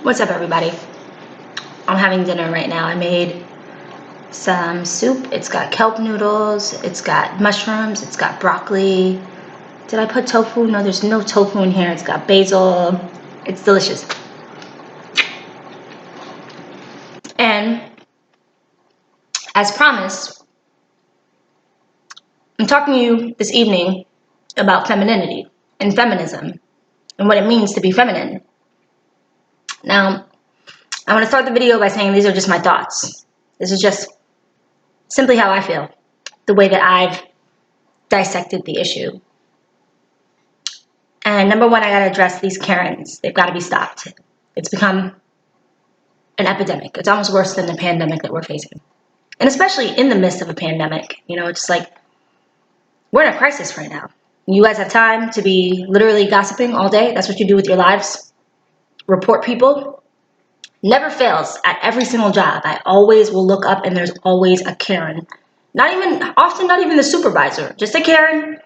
What's up, everybody? I'm having dinner right now. I made some soup. It's got kelp noodles, it's got mushrooms, it's got broccoli. Did I put tofu? No, there's no tofu in here. It's got basil. It's delicious. And as promised, I'm talking to you this evening about femininity and feminism and what it means to be feminine. Now, I want to start the video by saying these are just my thoughts. This is just simply how I feel, the way that I've dissected the issue. And number one, I got to address these Karens. They've got to be stopped. It's become an epidemic. It's almost worse than the pandemic that we're facing. And especially in the midst of a pandemic, it's like we're in a crisis right now. You guys have time to be literally gossiping all day. That's what you do with your lives. Report people. Never fails at every single job. I always will look up and there's always a Karen. Not even the supervisor, just a Karen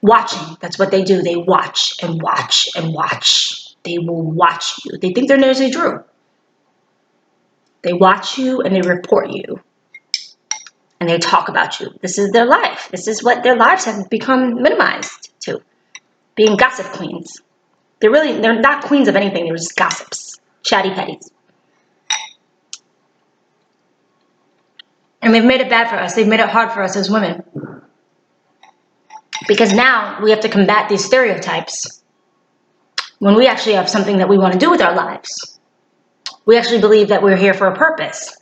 watching. That's what they do. They watch and watch and watch. They will watch you. They think they're Nancy Drew. They watch you and they report you. And they talk about you. This is their life. This is what their lives have become minimized to. Being gossip queens. They're not queens of anything. They're just gossips. Chatty petties. And they've made it bad for us. They've made it hard for us as women. Because now we have to combat these stereotypes when we actually have something that we want to do with our lives. We actually believe that we're here for a purpose.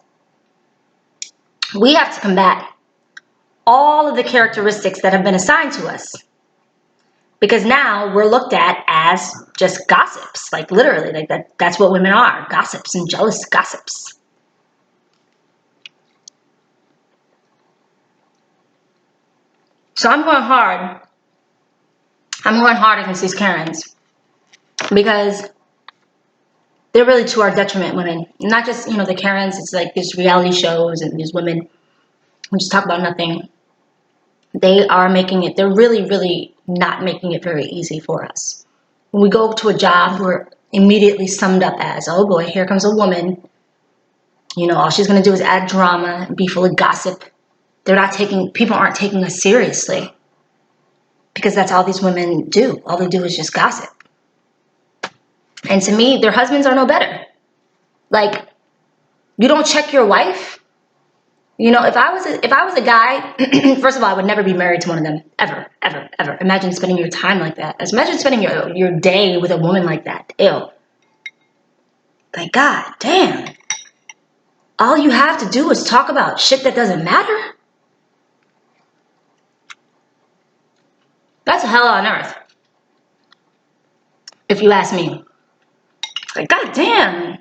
We have to combat all of the characteristics that have been assigned to us. Because now we're looked at as just gossips. Like literally, that's what women are. Gossips and jealous gossips. So I'm going hard. I'm going hard against these Karens. Because they're really to our detriment, women. Not just, the Karens. It's like these reality shows and these women who just talk about nothing. They are making it, they're really, really not making it very easy for us. When we go to a job, we're immediately summed up as, oh boy, here comes a woman. All she's going to do is add drama and be full of gossip. People aren't taking us seriously. Because that's all these women do. All they do is just gossip. And to me, their husbands are no better. Like, you don't check your wife? If I was a guy, first of all, I would never be married to one of them. Ever, ever, ever. Imagine spending your time like that. Imagine spending your day with a woman like that. Ew. Like, god damn. All you have to do is talk about shit that doesn't matter? That's a hell on earth. If you ask me. Like, god damn.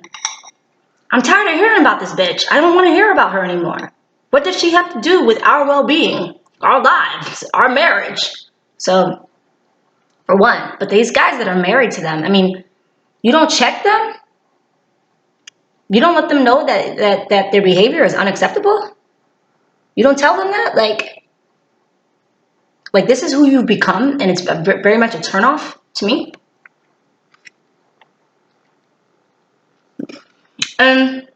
I'm tired of hearing about this bitch. I don't want to hear about her anymore. What does she have to do with our well-being, our lives, our marriage? So, for one, but these guys that are married to them, you don't check them? You don't let them know that their behavior is unacceptable? You don't tell them that? Like this is who you've become, and it's very much a turnoff to me. And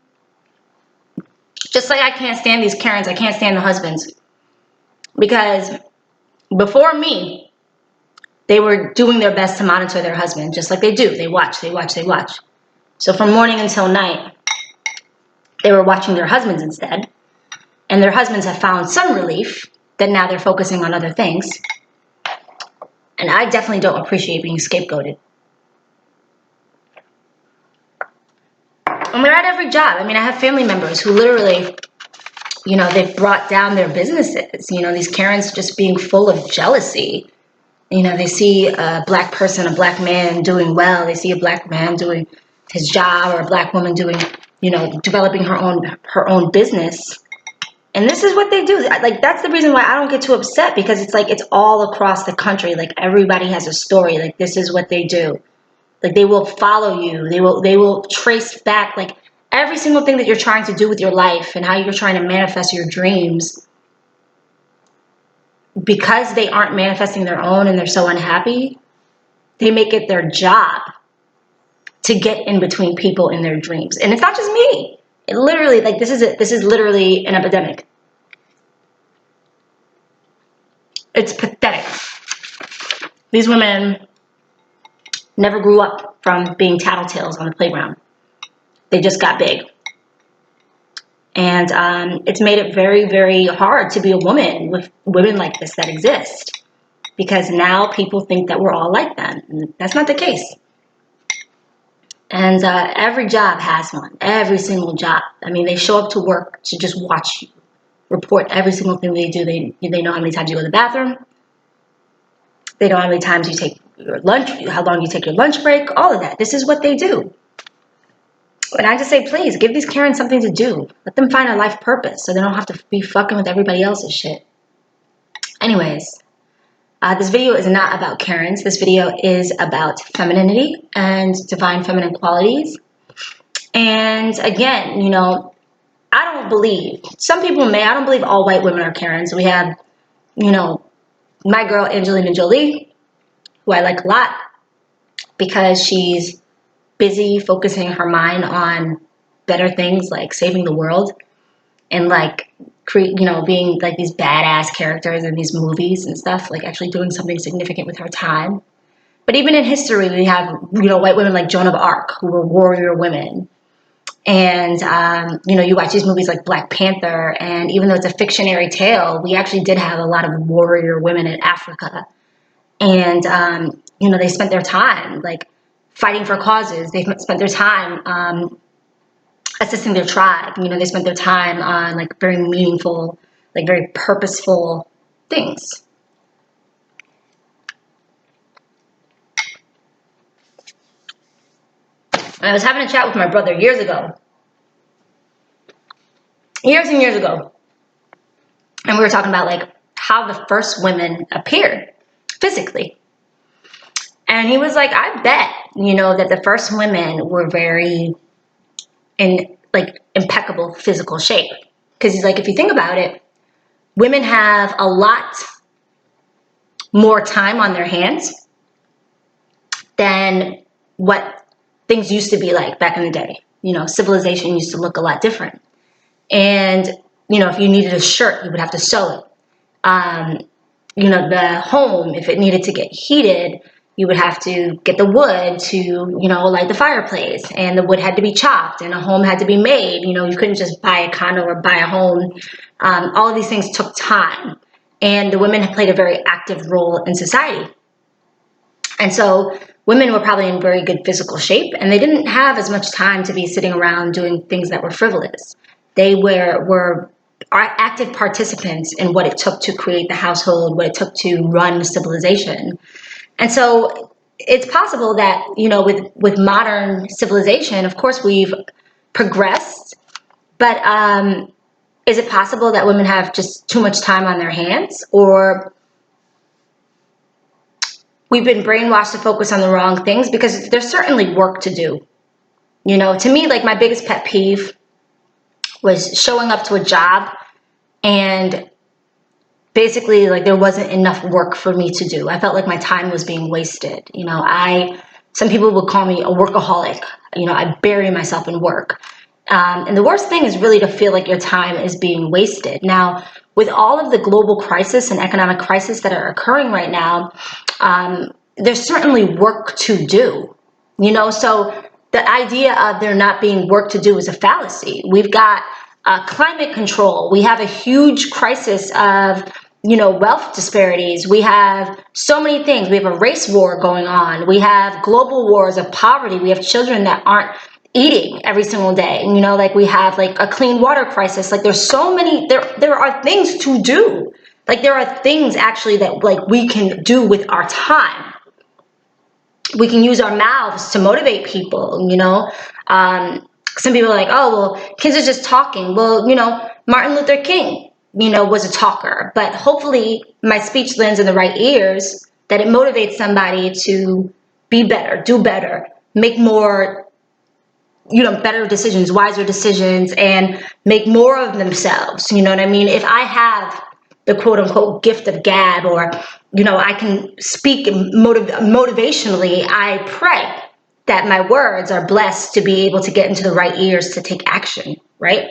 just like I can't stand these Karens, I can't stand the husbands. Because before me, they were doing their best to monitor their husband, just like they do. They watch, they watch, they watch. So from morning until night, they were watching their husbands instead. And their husbands have found some relief that now they're focusing on other things. And I definitely don't appreciate being scapegoated. And they're at every job. I have family members who literally, they've brought down their businesses. These Karens just being full of jealousy. They see a black person, a black man doing well. They see a black man doing his job, or a black woman doing, developing her own business. And this is what they do. Like, that's the reason why I don't get too upset, because it's like it's all across the country. Like, everybody has a story. Like, this is what they do. Like, they will follow you. They will trace back, like, every single thing that you're trying to do with your life and how you're trying to manifest your dreams. Because they aren't manifesting their own and they're so unhappy, they make it their job to get in between people in their dreams. And it's not just me. It literally, like, this is literally an epidemic. It's pathetic. These women never grew up from being tattletales on the playground. They just got big. And it's made it very, very hard to be a woman with women like this that exist. Because now people think that we're all like them. And that's not the case. And every job has one. Every single job. I mean, they show up to work to just watch you. Report every single thing they do. They know how many times you go to the bathroom. They know how many times you take your lunch, how long you take your lunch break, all of that. This is what they do. And I just say, please, give these Karens something to do. Let them find a life purpose so they don't have to be fucking with everybody else's shit. Anyways, this video is not about Karens. This video is about femininity and divine feminine qualities. And again, you know, I don't believe, some people may, I don't believe all white women are Karens. We have, you know, my girl Angelina Jolie, who I like a lot because she's busy focusing her mind on better things like saving the world and like being like these badass characters in these movies and stuff, like actually doing something significant with her time. But even in history, we have, you know, white women like Joan of Arc, who were warrior women. And, you know, you watch these movies like Black Panther, and even though it's a fictionary tale, we actually did have a lot of warrior women in Africa. And, you know, they spent their time like fighting for causes. They spent their time assisting their tribe. You know, they spent their time on like very meaningful, like very purposeful things. I was having a chat with my brother years ago. Years and years ago. And we were talking about like how the first women appeared physically. And he was like, I bet, you know, that the first women were very in like impeccable physical shape. Because he's like, if you think about it, women have a lot more time on their hands than what things used to be like back in the day. You know, civilization used to look a lot different. And, you know, if you needed a shirt, you would have to sew it. You know, the home, if it needed to get heated, you would have to get the wood to, you know, light the fireplace. And the wood had to be chopped and a home had to be made. You know, you couldn't just buy a condo or buy a home. All of these things took time. And the women played a very active role in society. And so women were probably in very good physical shape, and they didn't have as much time to be sitting around doing things that were frivolous. They were active participants in what it took to create the household, what it took to run civilization. And so it's possible that, you know, with modern civilization, of course, we've progressed, but is it possible that women have just too much time on their hands, or we've been brainwashed to focus on the wrong things? Because there's certainly work to do. You know, to me, like my biggest pet peeve was showing up to a job and basically like there wasn't enough work for me to do. I felt like my time was being wasted. You know, some people would call me a workaholic. You know, I bury myself in work. And the worst thing is really to feel like your time is being wasted. Now, with all of the global crisis and economic crisis that are occurring right now, there's certainly work to do. You know, so the idea of there not being work to do is a fallacy. We've got climate control. We have a huge crisis of, you know, wealth disparities. We have so many things. We have a race war going on. We have global wars of poverty. We have children that aren't eating every single day. You know, like we have like a clean water crisis. Like there's so many, there are things to do. Like there are things actually that like we can do with our time. We can use our mouths to motivate people, you know. Some people are like, oh, well, kids are just talking. Well, you know, Martin Luther King, you know, was a talker. But hopefully my speech lands in the right ears, that it motivates somebody to be better, do better, make more, you know, better decisions, wiser decisions, and make more of themselves. You know what I mean? If I have the quote unquote gift of gab, or, you know, I can speak motivationally, I pray. that my words are blessed to be able to get into the right ears to take action, right?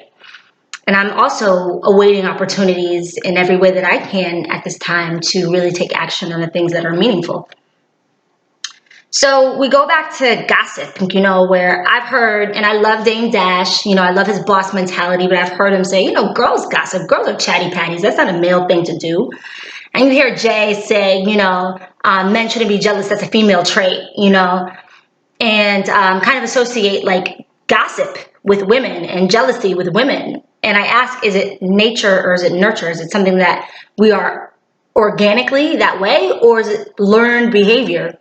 And I'm also awaiting opportunities in every way that I can at this time to really take action on the things that are meaningful. So we go back to gossip, where I've heard, and I love Dame Dash, I love his boss mentality, but I've heard him say, girls gossip, girls are chatty patties. That's not a male thing to do. And you hear Jay say, men shouldn't be jealous. That's a female trait, and kind of associate like gossip with women and jealousy with women. And I ask, is it nature or is it nurture? Is it something that we are organically that way, or is it learned behavior?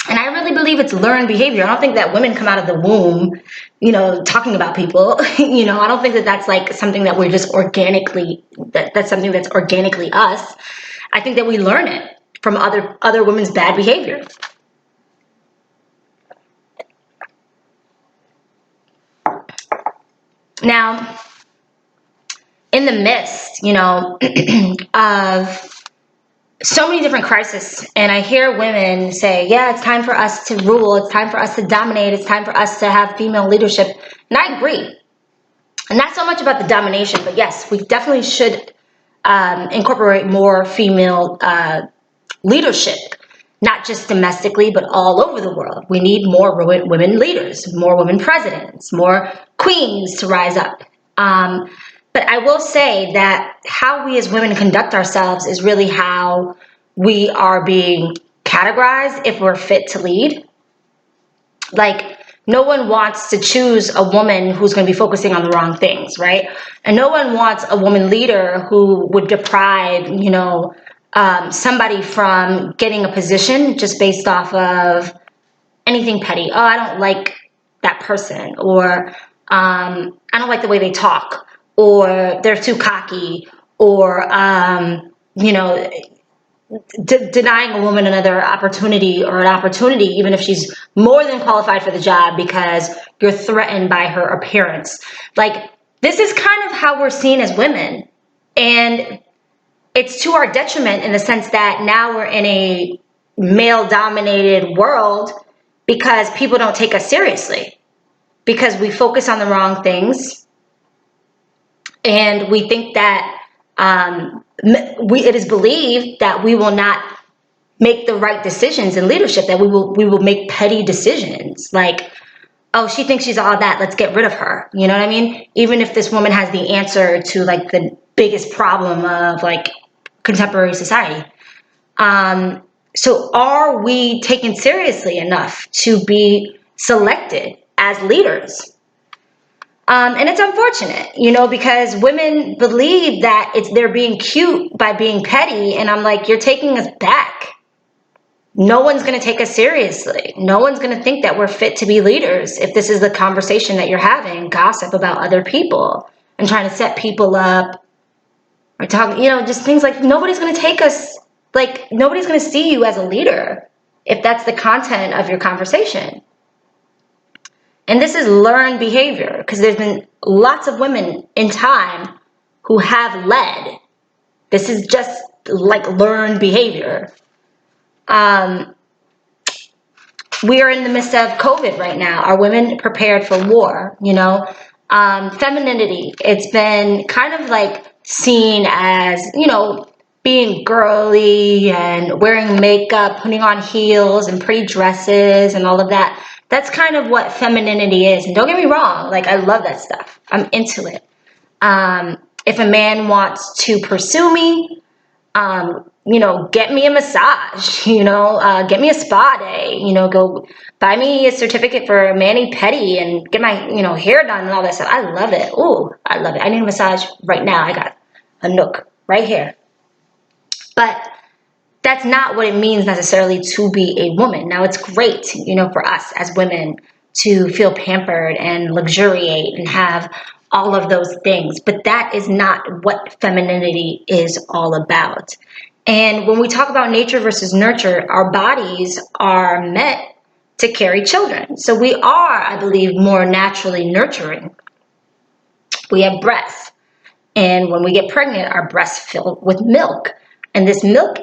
And I really believe it's learned behavior. I don't think that women come out of the womb, talking about people. I don't think that that's like something that we're just organically, that's something that's organically us. I think that we learn it from other women's bad behavior. Now, in the midst, of so many different crises, and I hear women say, yeah, it's time for us to rule, it's time for us to dominate, it's time for us to have female leadership. And I agree. And not so much about the domination, but yes, we definitely should incorporate more female leadership, not just domestically, but all over the world. We need more women leaders, more women presidents, more queens to rise up. But I will say that how we as women conduct ourselves is really how we are being categorized if we're fit to lead. Like, no one wants to choose a woman who's going to be focusing on the wrong things, right? And no one wants a woman leader who would deprive, somebody from getting a position just based off of anything petty. Oh, I don't like that person, or I don't like the way they talk, or they're too cocky, or denying a woman another opportunity or an opportunity, even if she's more than qualified for the job, because you're threatened by her appearance. Like, this is kind of how we're seen as women. And it's to our detriment in the sense that now we're in a male-dominated world because people don't take us seriously, because we focus on the wrong things, and we think that it is believed that we will not make the right decisions in leadership, that we will make petty decisions. Like, oh, she thinks she's all that, let's get rid of her. You know what I mean? Even if this woman has the answer to like the biggest problem of like contemporary society. So are we taken seriously enough to be selected as leaders? And it's unfortunate, because women believe that they're being cute by being petty. And I'm like, you're taking us back. No one's going to take us seriously. No one's going to think that we're fit to be leaders if this is the conversation that you're having, gossip about other people and trying to set people up or talk, just things like nobody's going to take us, like nobody's going to see you as a leader if that's the content of your conversation. And this is learned behavior, because there's been lots of women in time who have led. This is just like learned behavior. We are in the midst of COVID right now. Are women prepared for war? Femininity, it's been kind of like seen as, being girly and wearing makeup, putting on heels and pretty dresses and all of that. That's kind of what femininity is. And don't get me wrong, like I love that stuff. I'm into it. If a man wants to pursue me, get me a massage, get me a spa day, go buy me a certificate for a mani-pedi and get my, hair done and all that stuff. I love it. Ooh, I love it. I need a massage right now. I got a nook right here. But that's not what it means necessarily to be a woman. Now, it's great, for us as women to feel pampered and luxuriate and have all of those things. But that is not what femininity is all about. And when we talk about nature versus nurture, our bodies are meant to carry children. So we are, I believe, more naturally nurturing. We have breasts. And when we get pregnant, our breasts fill with milk. And this milk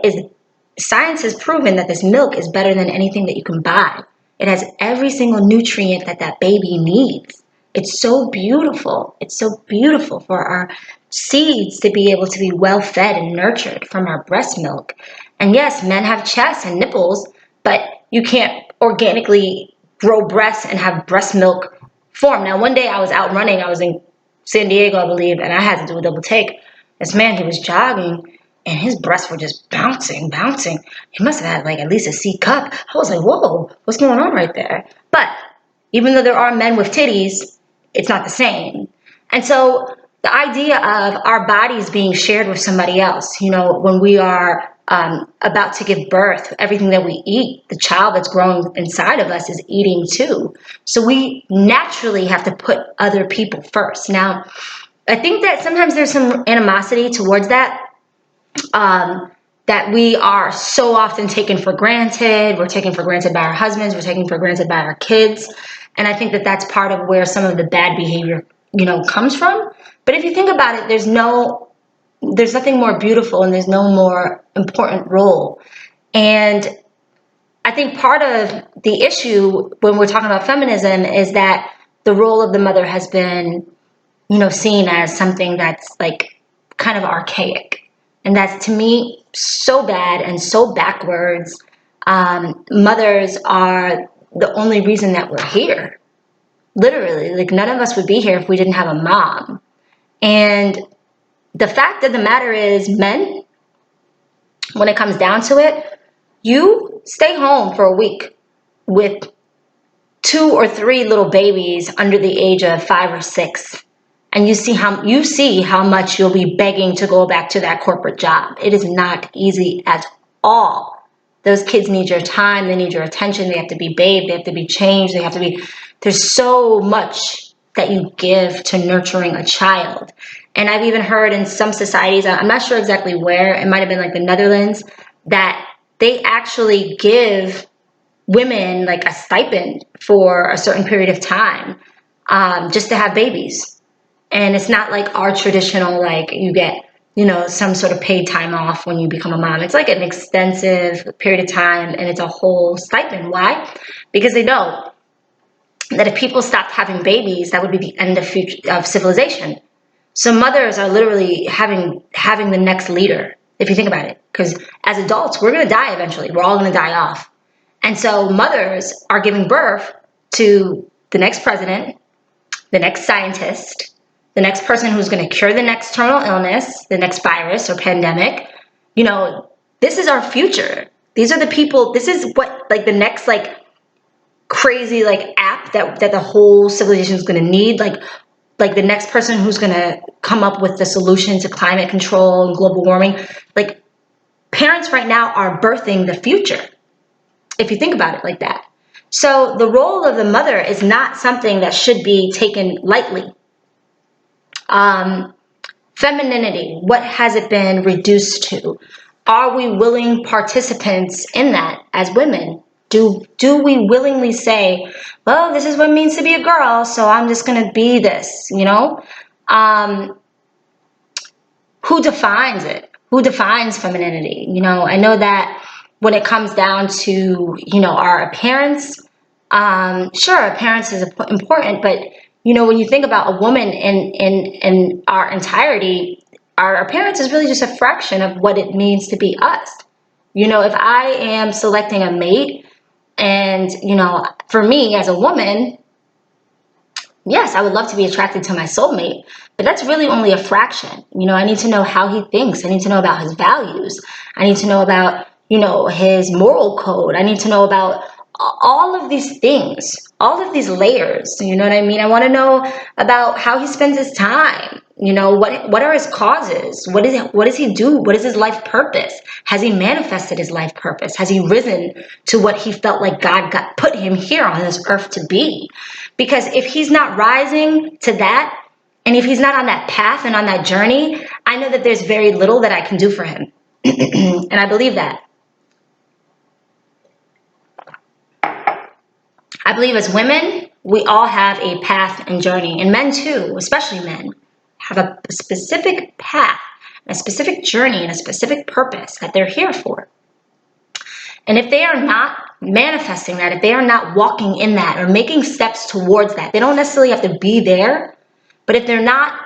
science has proven that this milk is better than anything that you can buy. It has every single nutrient that that baby needs. It's so beautiful. It's so beautiful for our seeds to be able to be well fed and nurtured from our breast milk. And yes, men have chests and nipples, but you can't organically grow breasts and have breast milk form. Now, one day I was out running. I was in San Diego, I believe, and I had to do a double take. This man, he was jogging, and his breasts were just bouncing, bouncing. He must have had like at least a C cup. I was like, whoa, what's going on right there? But even though there are men with titties, it's not the same. And so the idea of our bodies being shared with somebody else, you know, when we are about to give birth, everything that we eat, the child that's growing inside of us is eating too. So we naturally have to put other people first. Now, I think that sometimes there's some animosity towards that, that we are so often taken for granted. We're taken for granted by our husbands. We're taken for granted by our kids. And I think that that's part of where some of the bad behavior, you know, comes from. But if you think about it, there's nothing more beautiful and there's no more important role. And I think part of the issue when we're talking about feminism is that the role of the mother has been, you know, seen as something that's like kind of archaic. And that's, to me, so bad and so backwards. Mothers are the only reason that we're here. Literally, like none of us would be here if we didn't have a mom. And the fact of the matter is, men, when it comes down to it, you stay home for a week with 2 or 3 little babies under the age of 5 or 6, and you see how much you'll be begging to go back to that corporate job. It is not easy at all. Those kids need your time, they need your attention, they have to be bathed, they have to be changed, there's so much that you give to nurturing a child. And I've even heard in some societies, I'm not sure exactly where, it might have been like the Netherlands, that they actually give women like a stipend for a certain period of time, just to have babies. And it's not like our traditional, like you get, you know, some sort of paid time off when you become a mom. It's like an extensive period of time and it's a whole stipend. Why? Because they know that if people stopped having babies, that would be the end of civilization. So mothers are literally having the next leader, if you think about it. Because as adults, we're going to die eventually. We're all going to die off. And so mothers are giving birth to the next president, the next scientist, the next person who's going to cure the next terminal illness, the next virus or pandemic. You know, this is our future. These are the people, this is what, like, the next, like, crazy, like, app that the whole civilization is going to need. Like the next person who's going to come up with the solution to climate control and global warming. Like, parents right now are birthing the future, if you think about it like that. So the role of the mother is not something that should be taken lightly. Femininity, what has it been reduced to? Are we willing participants in that as women? Do we willingly say, well, this is what it means to be a girl, so I'm just going to be this, you know? Who defines it? Who defines femininity? You know, I know that when it comes down to, you know, our appearance, sure, appearance is important, but, you know, when you think about a woman in our entirety, our appearance is really just a fraction of what it means to be us. You know, if I am selecting a mate, and, you know, for me as a woman, yes, I would love to be attracted to my soulmate, but that's really only a fraction. You know, I need to know how he thinks. I need to know about his values. I need to know about, you know, his moral code. I need to know about all of these things, all of these layers. You know what I mean? I want to know about how he spends his time. You know, what are his causes? What does he do? What is his life purpose? Has he manifested his life purpose? Has he risen to what he felt like God put him here on this earth to be? Because if he's not rising to that, and if he's not on that path and on that journey, I know that there's very little that I can do for him. And I believe that. I believe as women, we all have a path and journey, and men too, especially men, have a specific path, a specific journey, and a specific purpose that they're here for. And if they are not manifesting that, if they are not walking in that or making steps towards that, they don't necessarily have to be there, but if they're not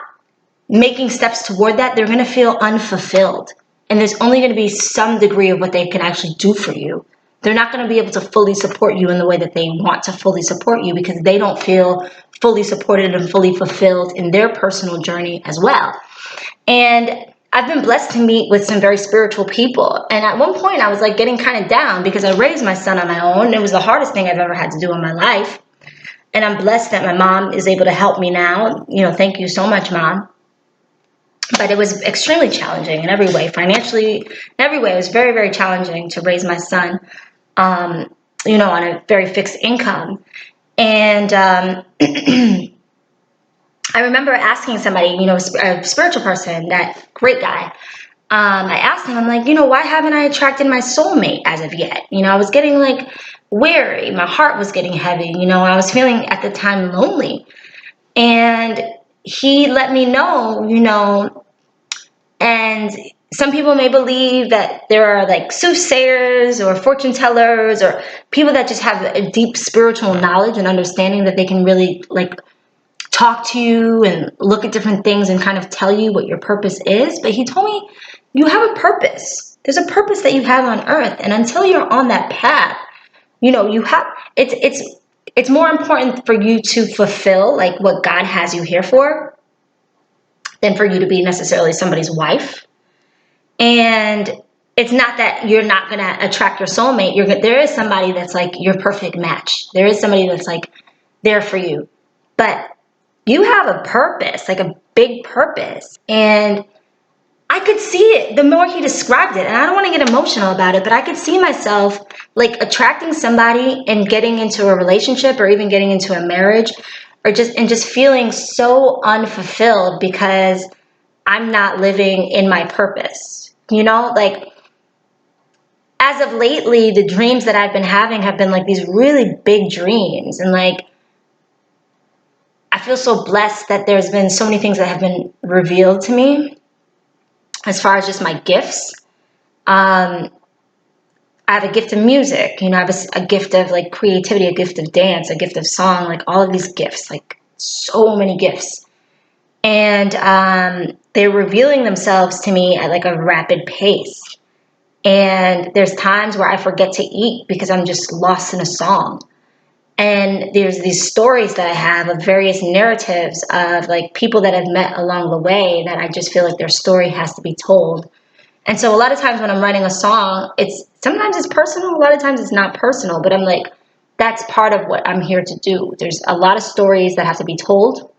making steps toward that, they're going to feel unfulfilled. And there's only going to be some degree of what they can actually do for you. They're not going to be able to fully support you in the way that they want to fully support you because they don't feel fully supported and fully fulfilled in their personal journey as well. And I've been blessed to meet with some very spiritual people. And at one point I was like getting kind of down because I raised my son on my own. It was the hardest thing I've ever had to do in my life. And I'm blessed that my mom is able to help me now. Thank you so much, Mom. But it was extremely challenging in every way, financially, in every way. It was very, very challenging to raise my son, on a very fixed income. And I remember asking somebody, a spiritual person, that great guy. I asked him, I'm like, why haven't I attracted my soulmate as of yet? I was getting like weary. My heart was getting heavy. I was feeling at the time lonely. And he let me know, and some people may believe that there are like soothsayers or fortune tellers or people that just have a deep spiritual knowledge and understanding that they can really like talk to you and look at different things and kind of tell you what your purpose is. But he told me, you have a purpose. There's a purpose that you have on earth. And until you're on that path, you have, it's more important for you to fulfill like what God has you here for than for you to be necessarily somebody's wife. And it's not that you're not going to attract your soulmate. There is somebody that's like your perfect match. There is somebody that's like there for you. But you have a purpose, like a big purpose. And I could see it the more he described it. And I don't want to get emotional about it, but I could see myself like attracting somebody and getting into a relationship or even getting into a marriage or just feeling so unfulfilled because I'm not living in my purpose. Like as of lately, the dreams that I've been having have been like these really big dreams. And like, I feel so blessed that there's been so many things that have been revealed to me as far as just my gifts. I have a gift of music, I have a gift of like creativity, a gift of dance, a gift of song, like all of these gifts, like so many gifts. And they're revealing themselves to me at like a rapid pace. And there's times where I forget to eat because I'm just lost in a song. And there's these stories that I have of various narratives of like people that I've met along the way that I just feel like their story has to be told. And so a lot of times when I'm writing a song, sometimes it's personal, a lot of times it's not personal, but I'm like, that's part of what I'm here to do. There's a lot of stories that have to be told.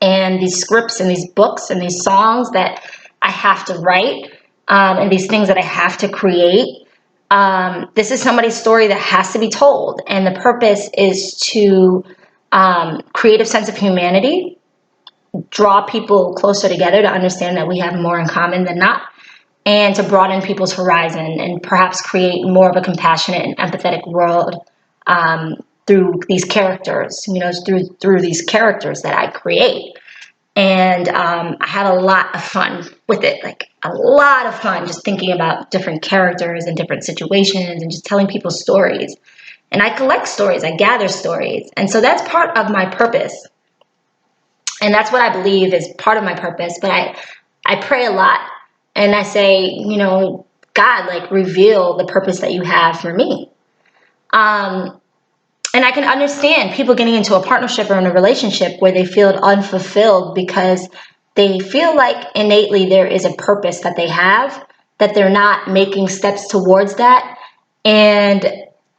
And these scripts and these books and these songs that I have to write, and these things that I have to create, this is somebody's story that has to be told. And the purpose is to create a sense of humanity, draw people closer together to understand that we have more in common than not, and to broaden people's horizon and perhaps create more of a compassionate and empathetic world through these characters, through these characters that I create. And I had a lot of fun with it, like a lot of fun just thinking about different characters and different situations and just telling people stories. And I collect stories, I gather stories. And so that's part of my purpose. And that's what I believe is part of my purpose. But I pray a lot and I say, God, like reveal the purpose that you have for me. And I can understand people getting into a partnership or in a relationship where they feel unfulfilled because they feel like innately there is a purpose that they have, that they're not making steps towards that. And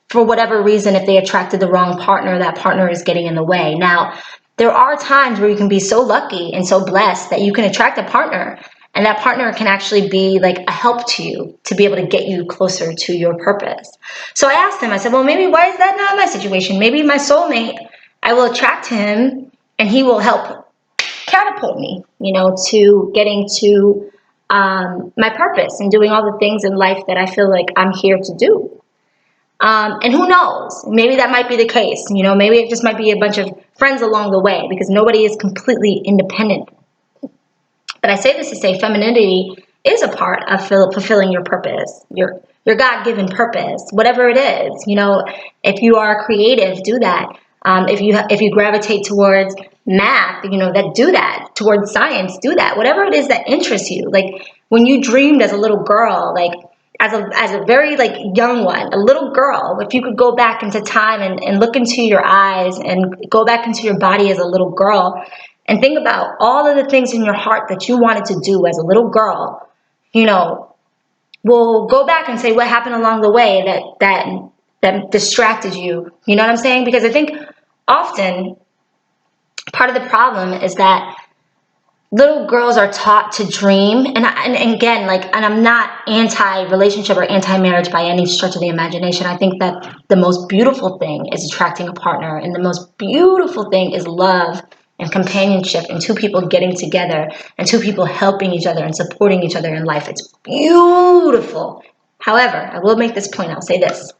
for whatever reason, if they attracted the wrong partner, that partner is getting in the way. Now, there are times where you can be so lucky and so blessed that you can attract a partner, and that partner can actually be like a help to you to be able to get you closer to your purpose. So I asked him, I said, well, maybe why is that not my situation? Maybe my soulmate, I will attract him and he will help catapult me, to getting to my purpose and doing all the things in life that I feel like I'm here to do. And who knows? Maybe that might be the case. Maybe it just might be a bunch of friends along the way because nobody is completely independent. But I say this to say femininity is a part of fulfilling your purpose. Your your God-given purpose, whatever it is. You know, if you are creative, do that. If you gravitate towards math, you know, that do that. Towards science, do that. Whatever it is that interests you. Like when you dreamed as a little girl, like as a very like young one, a little girl, if you could go back into time and look into your eyes and go back into your body as a little girl and think about all of the things in your heart that you wanted to do as a little girl, you know, we'll go back and say what happened along the way that distracted you. You know what I'm saying? Because I think often part of the problem is that little girls are taught to dream, and again, like, and I'm not anti-relationship or anti-marriage by any stretch of the imagination. I think that the most beautiful thing is attracting a partner, and the most beautiful thing is love and companionship and two people getting together and two people helping each other and supporting each other in life. It's beautiful. However, I will make this point. I'll say this.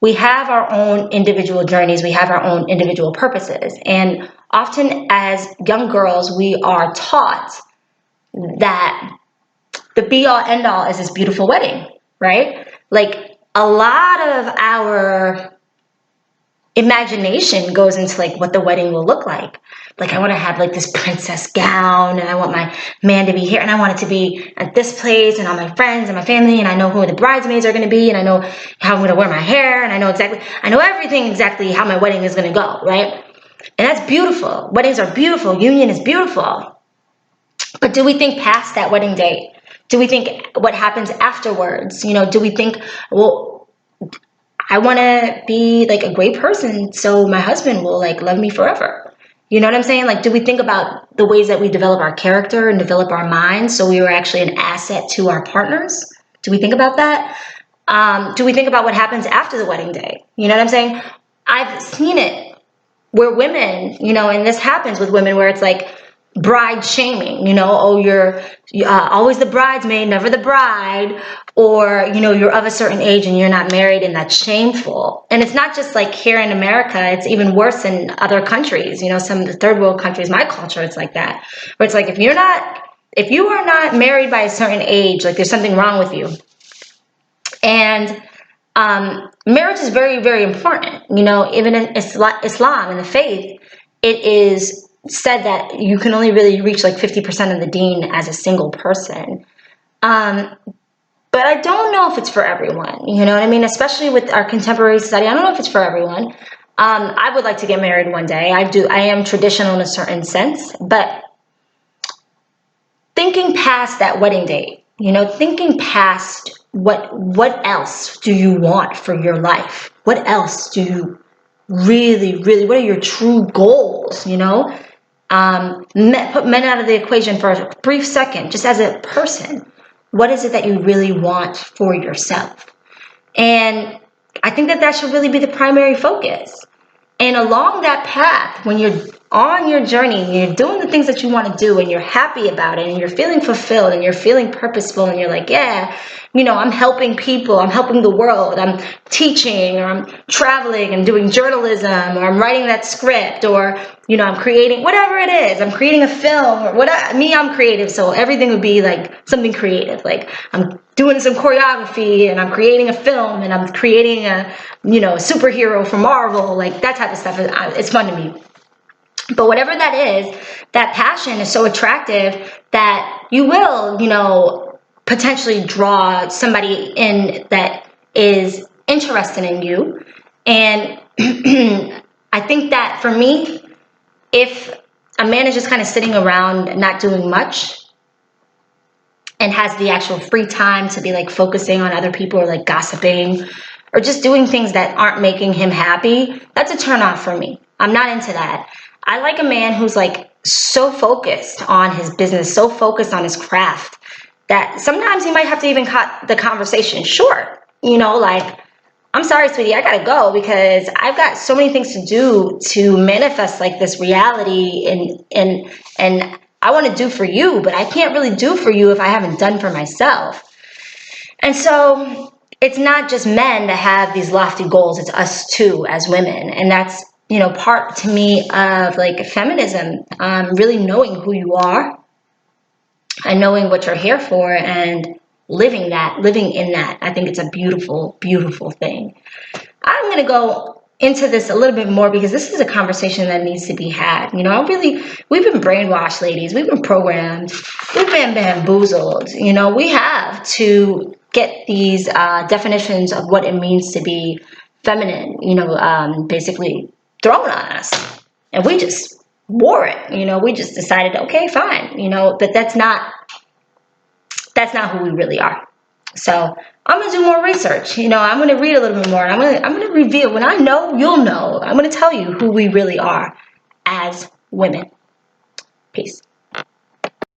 We have our own individual journeys. We have our own individual purposes. And often as young girls, we are taught that the be all end all is this beautiful wedding, right? Like a lot of our imagination goes into like what the wedding will look like. Like I want to have like this princess gown and I want my man to be here and I want it to be at this place and all my friends and my family and I know who the bridesmaids are going to be and I know how I'm going to wear my hair and I know everything exactly how my wedding is going to go, right? And that's beautiful. Weddings are beautiful. Union is beautiful. But do we think past that wedding date? Do we think what happens afterwards? You know, do we think, well, I want to be like a great person so my husband will like love me forever. You know what I'm saying? Like, do we think about the ways that we develop our character and develop our minds so we are actually an asset to our partners? Do we think about that? Do we think about what happens after the wedding day? You know what I'm saying? I've seen it where women, you know, and this happens with women where it's like bride shaming, you know, oh, you're always the bridesmaid, never the bride, or, you know, you're of a certain age and you're not married and that's shameful. And it's not just like here in America, it's even worse in other countries, you know, some of the third world countries, my culture, it's like that, where it's like, if you are not married by a certain age, like there's something wrong with you. And marriage is very, very important. You know, even in Islam, in the faith, it is said that you can only really reach like 50% of the deen as a single person. But I don't know if it's for everyone. You know what I mean? Especially with our contemporary society, I don't know if it's for everyone. I would like to get married one day. I am traditional in a certain sense, but thinking past that wedding date, you know, thinking past what else do you want for your life? What else do you really, what are your true goals, you know? Put men out of the equation for a brief second, just as a person. What is it that you really want for yourself? And I think that should really be the primary focus. And along that path, when you're on your journey, and you're doing the things that you want to do and you're happy about it and you're feeling fulfilled and you're feeling purposeful and you're like, yeah, you know, I'm helping people, I'm helping the world, I'm teaching or I'm traveling and doing journalism or I'm writing that script or, you know, I'm creating whatever it is, I'm creating a film or I'm creative. So everything would be like something creative. Like I'm doing some choreography and I'm creating a film and I'm creating a, you know, a superhero for Marvel, like that type of stuff. It's fun to me. But whatever that is, that passion is so attractive that you will, you know, potentially draw somebody in that is interested in you. And I think that for me, if a man is just kind of sitting around not doing much and has the actual free time to be like focusing on other people or like gossiping or just doing things that aren't making him happy, that's a turn off for me. I'm not into that. I like a man who's like so focused on his business, so focused on his craft that sometimes he might have to even cut the conversation short. You know, like, I'm sorry, sweetie, I gotta go because I've got so many things to do to manifest like this reality and I want to do for you, but I can't really do for you if I haven't done for myself. And so it's not just men that have these lofty goals, it's us too as women. And that's, you know, part to me of like feminism, really knowing who you are and knowing what you're here for and living in that. I think it's a beautiful, beautiful thing. I'm going to go into this a little bit more because this is a conversation that needs to be had. You know, we've been brainwashed, ladies. We've been programmed. We've been bamboozled. You know, we have to get these definitions of what it means to be feminine, you know, basically thrown on us. And we just wore it. You know, we just decided, okay, fine, you know, but that's not who we really are. So I'm gonna do more research. You know, I'm gonna read a little bit more. I'm gonna reveal. When I know, you'll know. I'm gonna tell you who we really are as women. Peace.